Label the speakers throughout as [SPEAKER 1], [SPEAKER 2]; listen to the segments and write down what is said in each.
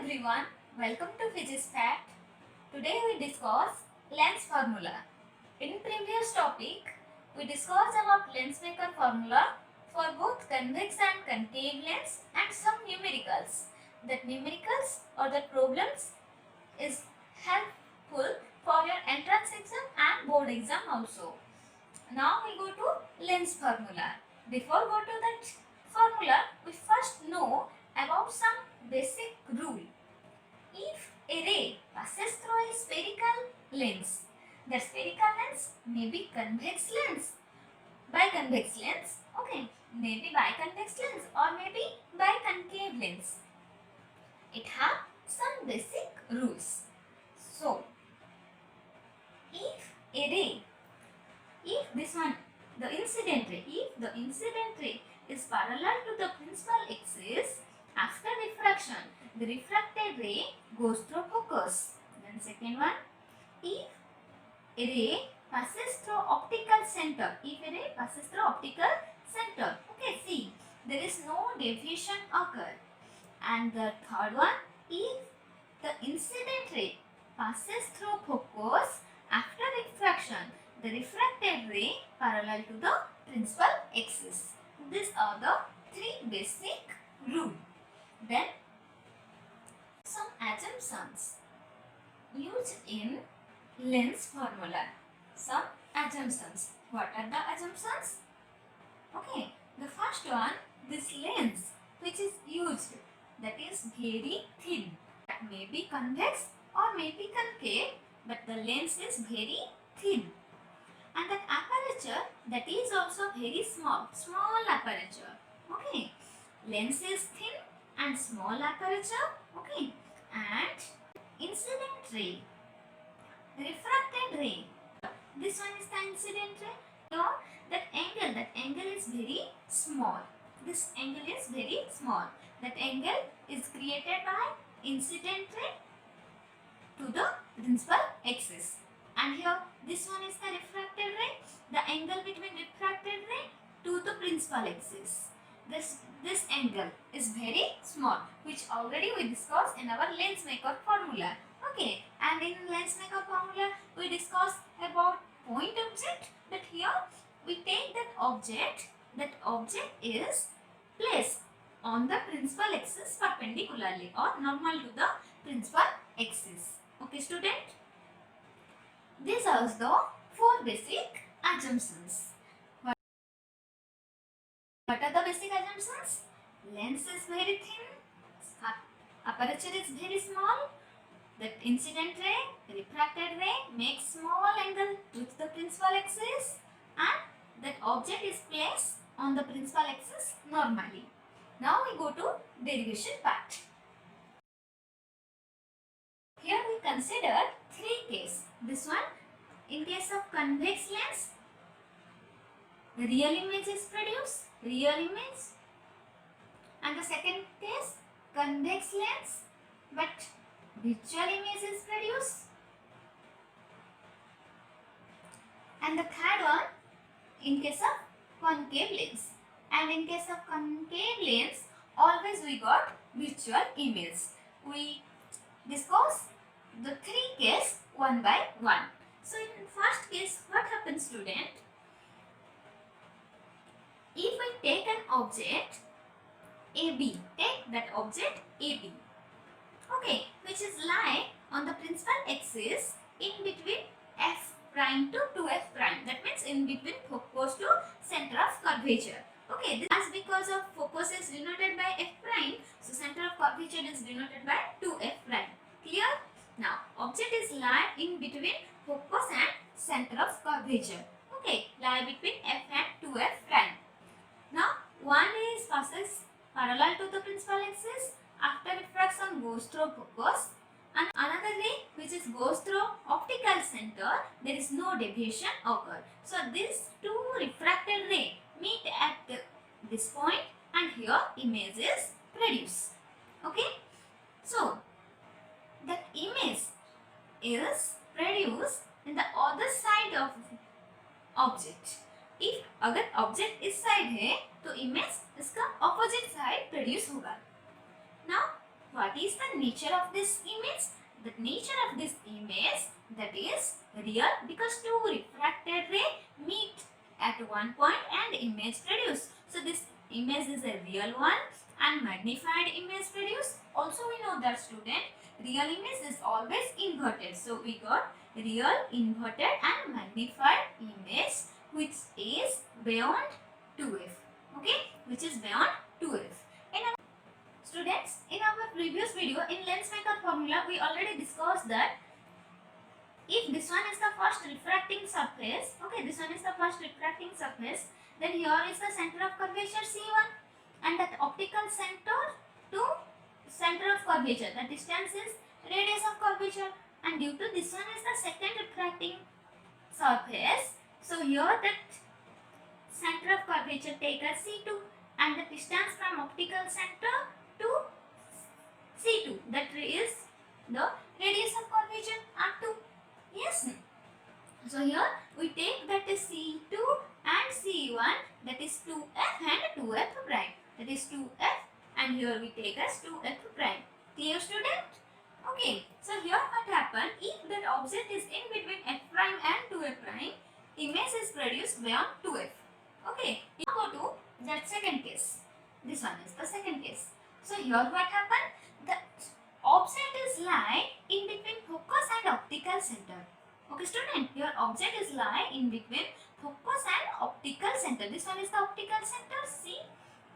[SPEAKER 1] everyone, welcome to Physics Fact. Today we discuss lens formula. In previous topic, we discussed about lens maker formula for both convex and concave lens and some numericals. That numericals or the problems is helpful for your entrance exam and board exam also. Now we go to lens formula. Before go to that formula, we first know about some basic rule. If a ray passes through a spherical lens, the spherical lens may be convex lens, biconvex lens, okay, maybe biconvex lens or maybe biconcave lens. It have some basic rules. So, if a ray, if this one, the incident ray is parallel to the principal axis, after refraction, the refracted ray goes through focus. Then second one, if a ray passes through optical center, okay, see, there is no deviation occur. And the third one, if the incident ray passes through focus after refraction, the refracted ray parallel to the principal axis. These are the three basic rules. Then some assumptions used in lens formula. Some assumptions. What are the assumptions? Okay, the first one, this lens which is used, that is very thin. That may be convex or may be concave, but the lens is very thin. And that aperture, that is also very small aperture. Okay, lens is thin and small aperture, okay, and incident ray, refracted ray, this one is the incident ray. Here that angle is very small, this angle is very small, that angle is created by incident ray to the principal axis. And here this one is the refracted ray, the angle between refracted ray to the principal axis. This angle is very small, which already we discussed in our lens maker formula. Okay, and in lens maker formula we discussed about point object, but here we take that object is placed on the principal axis perpendicularly or normal to the principal axis. Okay student, these are the four basic assumptions. What are the basic assumptions? Lens is very thin, aperture is very small, that incident ray, refracted ray makes small angle with the principal axis, and that object is placed on the principal axis normally. Now we go to derivation part. Here we consider three cases. This one, in case of convex lens, the real image is produced, and the second case, convex lens, but virtual image is produced, and the third one, in case of concave lens, and in case of concave lens, always we got virtual image. We discuss the three cases one by one. So in first case, what happens student? If we take an object AB, take that object AB, okay, which is lie on the principal axis in between F prime to 2F prime. That means in between focus to center of curvature. Okay, this is because of focus is denoted by F prime, so center of curvature is denoted by 2F prime. Clear? Now, object is lie in between focus and center of curvature. Okay, lie between F and 2F prime. Now, one ray passes parallel to the principal axis, after refraction goes through focus, and another ray which is goes through optical center, there is no deviation occur. So these two refracted ray meet at this point, and here image is produced. Okay, so that image is produced in the other side of object. if अगर object इस side है तो image इसका opposite side produce होगा. Now what is the nature of this image? The nature of this image, that is real, because two refracted rays meet at one point and image produced. So this image is a real one and magnified image produced. Also we know that student, real image is always inverted. So we got real, inverted and magnified image which is beyond 2f. Okay, which is beyond 2f. Students, in our previous video in lens maker formula, we already discussed that if this one is the first refracting surface, okay, this one is the first refracting surface, then here is the center of curvature C1 and that optical center to center of curvature, the distance is radius of curvature, and due to this one is the second refracting surface, so here that center of curvature take as C2 and the distance from optical center to C2, that is the radius of curvature R2. Yes. So here we take that is C2 and C1, that is 2f and 2f prime, that is 2f, and here we take as 2f prime. Clear, student? Okay. So here what happened, if that object is in between f prime and 2f prime, image is produced beyond 2f. Okay. Now go to that second case. This one is the second case. So here what happened, the object is lie in between focus and optical center. Okay, student, your object is lie in between focus and optical center. This one is the optical center, see,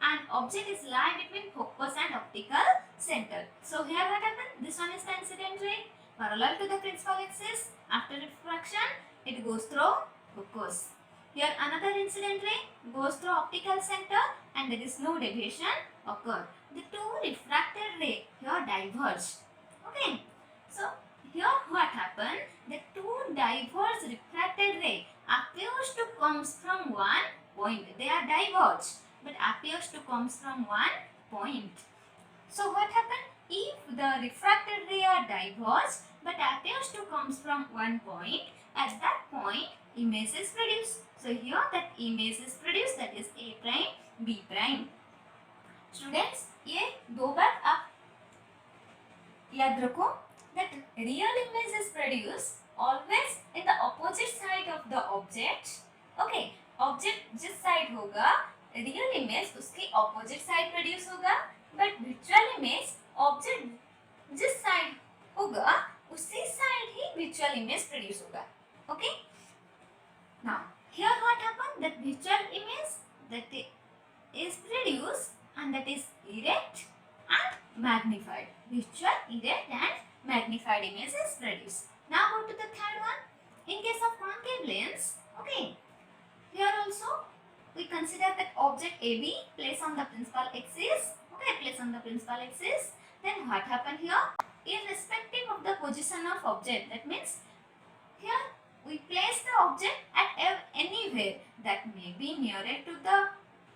[SPEAKER 1] and object is lie between focus and optical center. So here what happened, this one is the incident ray parallel to the principal axis. After refraction, it goes through focus. Here another incident ray goes through optical center and there is no deviation occur. The two refracted ray here diverge. Okay. So here what happened? The two diverged refracted ray appears to comes from one point. They are diverged, but appears to comes from one point. So what happened? If the refracted ray are diverged, but appears to comes from one point, at that point image is produced. So here that image is produced, that is A prime, B prime. Students, ये दो बार आप याद रखो that real image is produced always in the opposite side of the object. Okay, object जिस side होगा real image उसके opposite side produce होगा, but virtual image object जिस side होगा उसी side ही virtual image produce होगा. Okay. Now here what happened, that virtual image that is produced and that is erect and magnified. Virtual, erect and magnified image is produced. Now go to the third one. In case of concave lens, okay, here also we consider that object AB placed on the principal axis. Okay, placed on the principal axis. Then what happened here? Irrespective of the position of object, that means here we place the object at anywhere, that may be nearer to the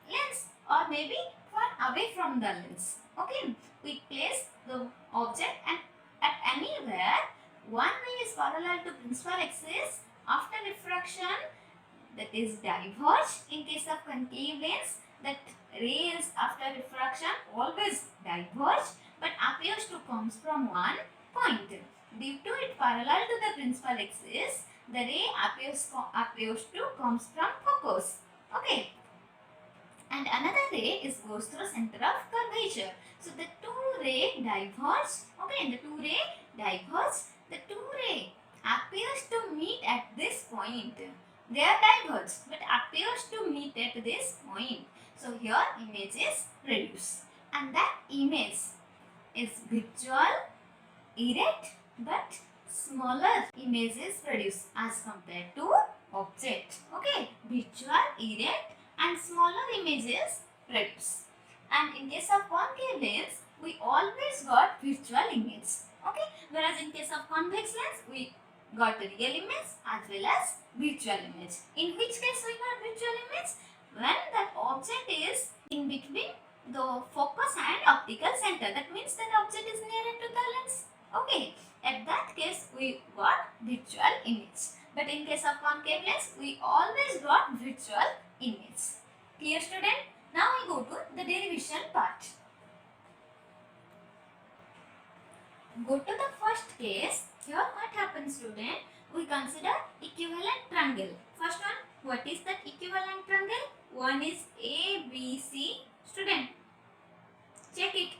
[SPEAKER 1] lens or maybe far away from the lens. Okay, we place the object and at anywhere, one ray is parallel to principal axis. After refraction, that is diverge. In case of concave lens, that rays after refraction always diverge but appears to comes from one point. Due to it parallel to the principal axis, the ray appears to comes from focus. Okay. And another ray goes through center of curvature. So the two ray diverge. Okay, the two ray diverge. The two ray appears to meet at this point. They are diverged but appears to meet at this point. So here image is produced, and that image is visual, erect but smaller image is produced as compared to object. Okay, visual, erect and smaller images produced. And in case of concave lens, we always got virtual image. Okay, whereas in case of convex lens, we got the real image as well as virtual image. In which case we got virtual image? When that object is in between the focus and optical center. That means that object is nearer to the lens. Okay, at that case we got virtual image. But in case of concave lens, we always got virtual image. Clear, student? Now we go to the derivation part. go to the first case. Here what happens, student? We consider equivalent triangle. First one, what is that equivalent triangle? One is ABC. Student, check it.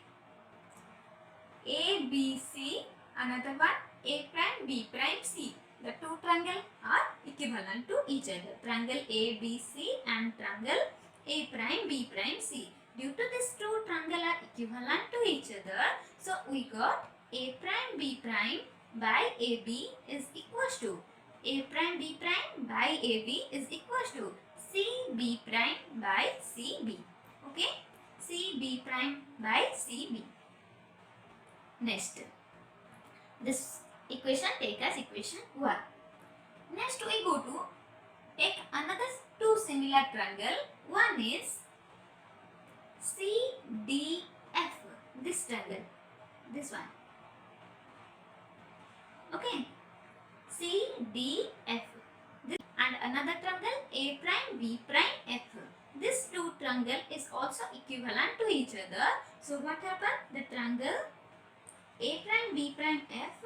[SPEAKER 1] ABC. Another one, A prime, B prime, C. The two triangles are equivalent to each other. Triangle ABC and triangle A prime, B prime, C. Due to these two triangles are equivalent to each other, so we got A prime, B prime by AB is equals to A prime, B prime by AB is equals to CB prime by CB. Okay? CB prime by CB. Next, this equation take as equation 1. Next we go to take another two similar triangle. One is CDF. This triangle. This one. Okay. CDF. And another triangle A prime B prime F. This two triangle is also equivalent to each other. So what happened? The triangle A prime B prime F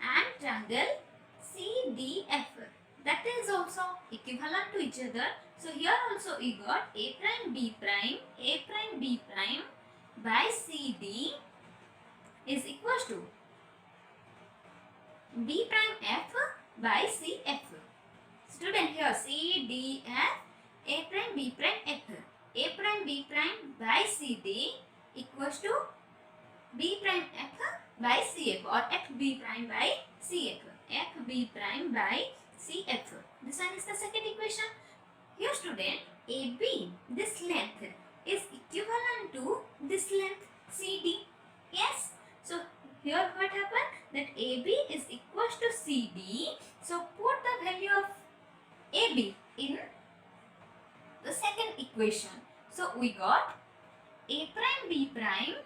[SPEAKER 1] and triangle CDF, that is also equivalent to each other. So here also we got A prime B prime by CD is equals to B prime F by CF. Student, here CDF A prime B prime F. A prime B prime by CD equals to B prime F by CF or FB prime by CF. FB prime by CF. This one is the second equation. Here student, AB, this length is equivalent to this length CD. Yes. So here what happened? That AB is equals to CD. So put the value of AB in the second equation. So we got A prime B prime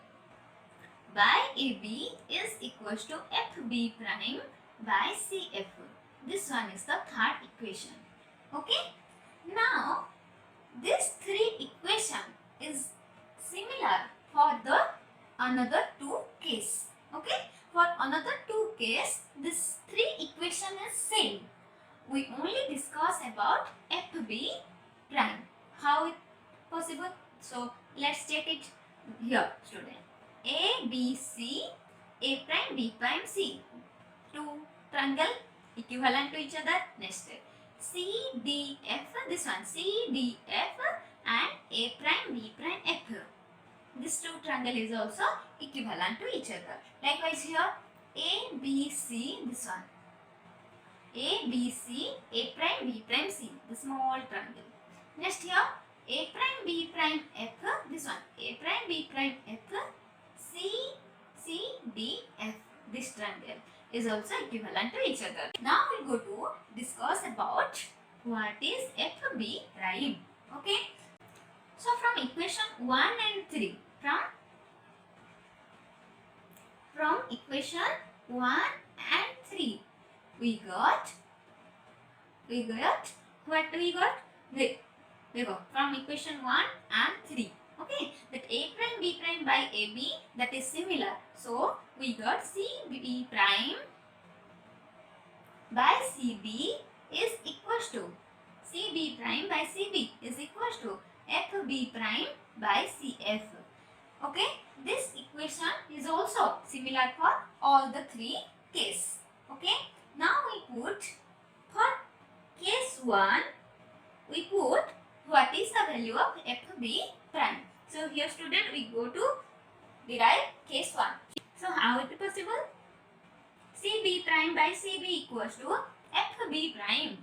[SPEAKER 1] by AB is equals to FB prime by CF. This one is the third equation. Okay. Now, this three equation is similar for the another two case. Okay. For another two case, this three equation is same. We only discuss about FB prime. How it possible? So, let's check it here, student. A, B, C, A prime, B prime, C. Two triangle equivalent to each other. Next, C, D, F. This one, C, D, F and A prime, B prime, F. This two triangle is also equivalent to each other. Likewise here, A, B, C. This one, A, B, C, A prime, B prime, C. The small triangle. Next here, A prime, B prime, F. This one, A prime, B prime, F. C, C, D, F. This triangle is also equivalent to each other. Now we go to discuss about what is FB prime. Okay. So from equation 1 and 3, from equation 1 and 3, we got what we got? We go from equation 1 and 3. Okay, that A prime B prime by AB, that is similar. So we got CB prime by CB is equals to CB prime by CB is equals to FB prime by CF. Okay, this equation is also similar for all the three cases. Okay, now we put for case 1, we put what is the value of FB prime. So here student, we go to derive case 1. So how it is possible? CB prime by CB equals to FB prime.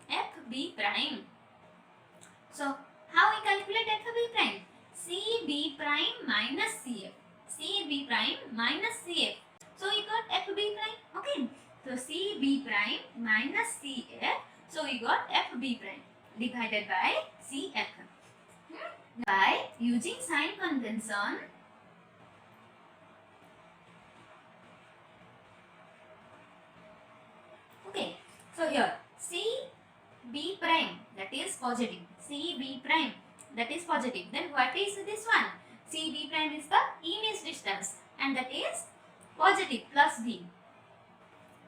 [SPEAKER 1] FB prime. So how we calculate FB prime? CB prime minus CF. CB prime minus CF. So we got FB prime. Okay. So CB prime minus CF. So we got FB prime divided by CF. By using sign convention, okay, so here CB prime, that is positive, CB prime, that is positive. Then what is this one? CB prime is the image distance and that is positive plus v.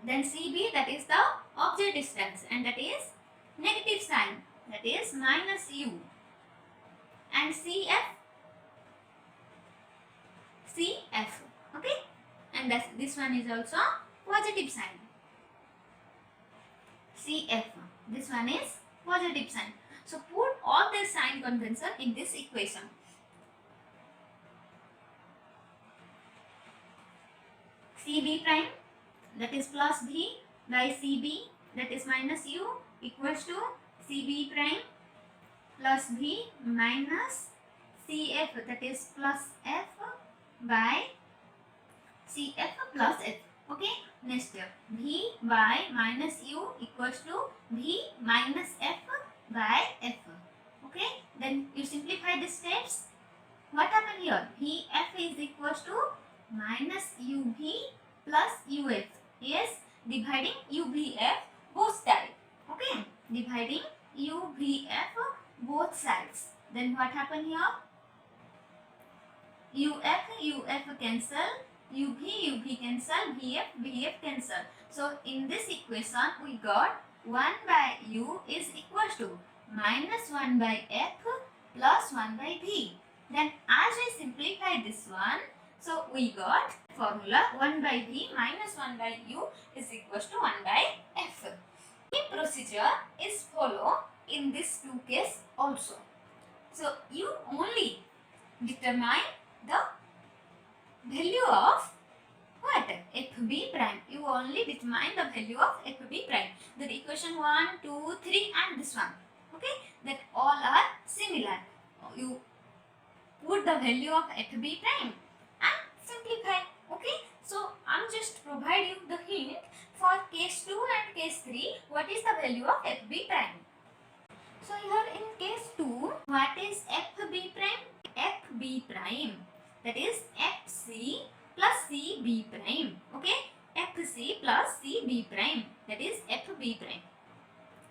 [SPEAKER 1] Then CB, that is the object distance, and that is negative sign, that is minus u. And CF, okay, and this one is also positive sign. CF, this one is positive sign. So put all the sign convention in this equation. CB prime, that is plus v by CB, that is minus u, equals to CB prime plus v minus CF, that is plus f by CF plus f. Okay, next step, v by minus u equals to v minus f by f. Okay, then you simplify the steps. What happened here? Vf is equals to minus uv plus uf. Yes, dividing uvf both sides. Okay, dividing uvf both sides. Then what happened here? uf cancel, uv cancel, vf cancel. So in this equation we got 1 by u is equals to minus 1 by f plus 1 by v. Then as we simplify this one, so we got formula 1 by v minus 1 by u is equals to 1 by f. The procedure is followed in this two case also. So you only determine the value of what? FB prime. You only determine the value of FB prime. The equation 1, 2, 3 and this one. Okay, that all are similar. You put the value of FB prime and simplify. Okay, so I'm just provide you the hint for case 2 and case 3. What is the value of FB prime? So here in case 2, what is FB prime? FB prime, that is FC plus CB prime. Okay, FC plus CB prime, that is FB prime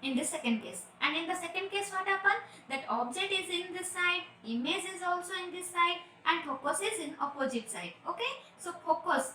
[SPEAKER 1] in the second case. And in the second case what happened? That object is in this side, image is also in this side and focus is in opposite side. Okay, so focus,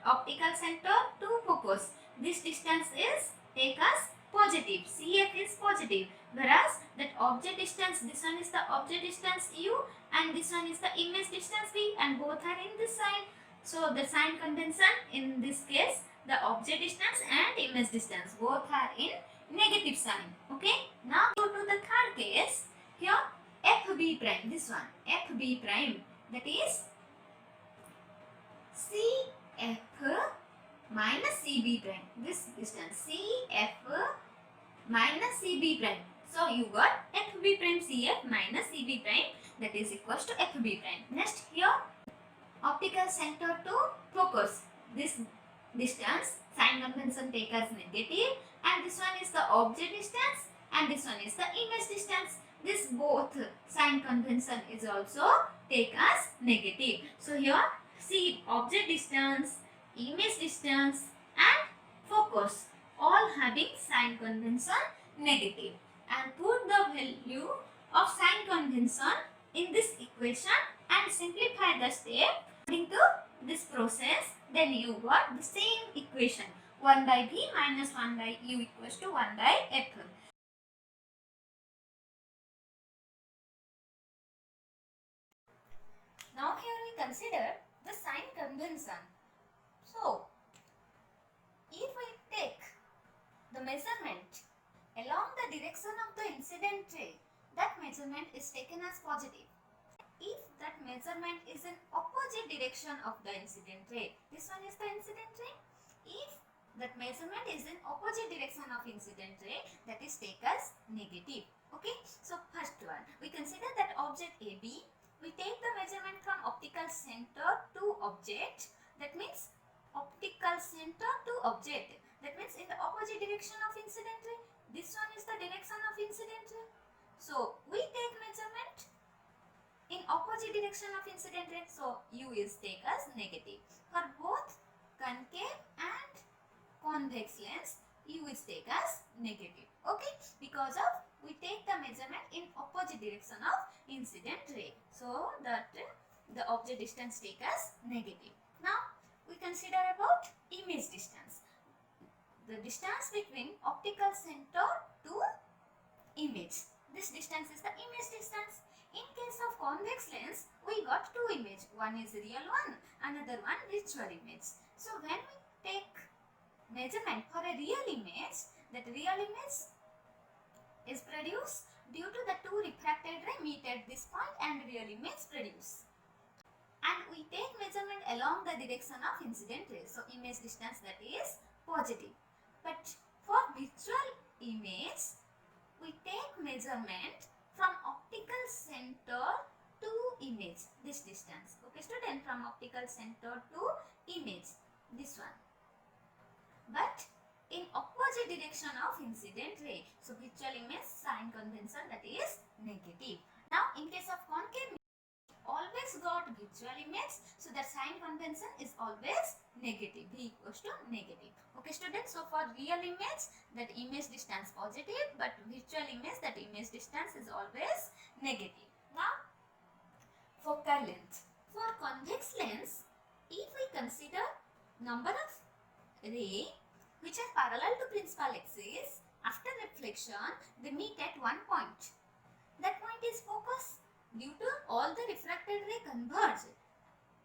[SPEAKER 1] optical center to focus, this distance is take as positive, CF is positive, whereas that object distance, this one is the object distance u and this one is the image distance v, and both are in this side. So the sign convention in this case, the object distance and image distance both are in negative sign. Okay, now go to the third case. Here FB prime, this one FB prime, that is CF minus CB prime, this distance CF minus CB prime. So you got FB prime CF minus CB prime, that is equals to FB prime. Next here, optical center to focus, this distance sign convention take as negative, and this one is the object distance and this one is the image distance. This both sign convention is also take as negative. So here see object distance, image distance and focus all having sign convention negative, and put the value of sign convention in this equation and simplify the step according to this process. Then you got the same equation, 1 by v minus 1 by u equals to 1 by f. Now here we consider the sign convention. So if we take the measurement along the direction of the incident ray, that measurement is taken as positive. If that measurement is in opposite direction of the incident ray, this one is the incident ray. If that measurement is in opposite direction of incident ray, that is taken as negative. Okay, so first one, we consider that object AB. We take the measurement from optical center to object. That means optical center to object. That means in the opposite direction of incident ray. This one is the direction of incident ray. So we take measurement in opposite direction of incident ray. So u is taken as negative. For both concave and convex lens, u is taken as negative. Okay, because of we take the measurement in opposite direction of incident ray. So that the object distance taken as negative. Now we consider about image distance. The distance between optical center to image. This distance is the image distance. In case of convex lens, we got two images. One is real one, another one virtual image. So when we take measurement for a real image, that real image is produced due to the two refracted ray meet at this point and real image produced. And we take measurement along the direction of incident ray. So image distance, that is positive. But for virtual image, we take measurement from optical center to image, this distance. Okay student, from optical center to image, this one. But in opposite direction of incident ray. So virtual image sign convention, that is negative. Now in case of concave, always got virtual image, so the sign convention is always negative, V equals to negative. Okay students, so for real image, that image distance positive, but virtual image, that image distance is always negative. Now focal length. For convex lens, if we consider number of ray which are parallel to principal axis, after reflection they meet at one point. That point is focus. Due to all the refracted ray converge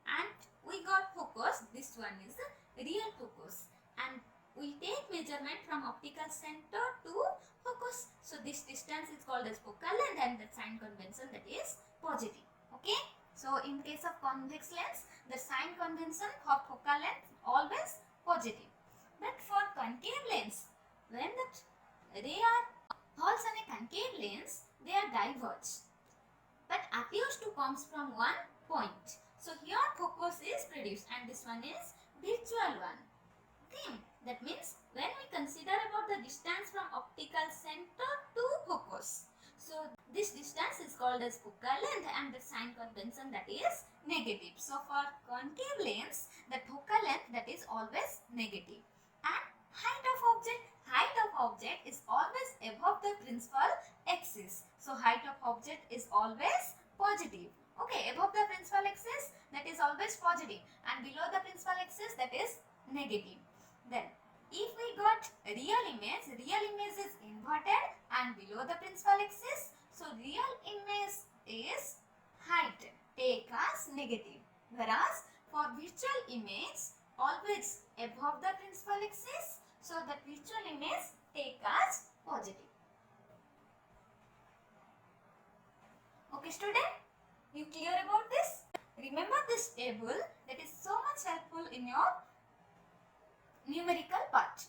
[SPEAKER 1] and we got focus, this one is the real focus, and we take measurement from optical center to focus. So this distance is called as focal length, and the sign convention, that is positive. Okay, so in case of convex lens, the sign convention for focal length always positive. But for concave lens, when the ray are falls on a concave lens, they are diverged, but appears to comes from one point. So here focus is produced, and this one is virtual one. Okay, that means when we consider about the distance from optical center to focus, so this distance is called as focal length, and the sign convention, that is negative. So for concave lens, the focal length, that is always negative. And height of object is always above the principal axis. So height of object is always positive. Okay, above the principal axis, that is always positive, and below the principal axis, that is negative. Then if we got real image is inverted and below the principal axis, so real image is height take as negative, whereas for virtual image always above the principal axis, so that virtual image take as positive. Okay student, you clear about this? Remember this table, that is so much helpful in your numerical part.